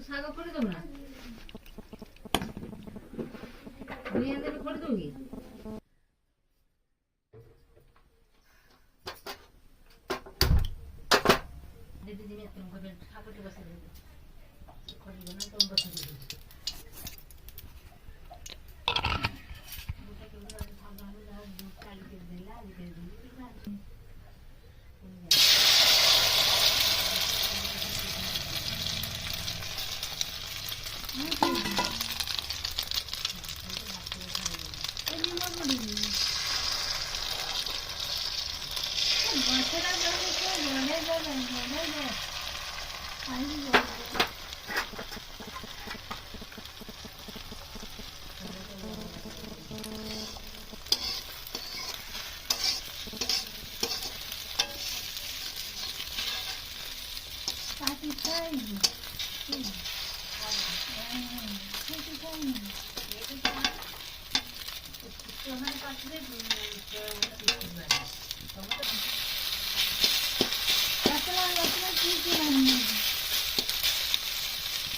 ଶାଗ ଖୋଳିଦବୁ ନା ଭୂଇଁଆ ଦେଲେ ଖୋଳିଦବୁ କି? ଦିଦି ଦିନେ ତୁମକୁ ଶାଗଟି ବସେଇ ଦେବି ଖୋଳିବ ନା ତୁମ ବସେଇ ଦେବି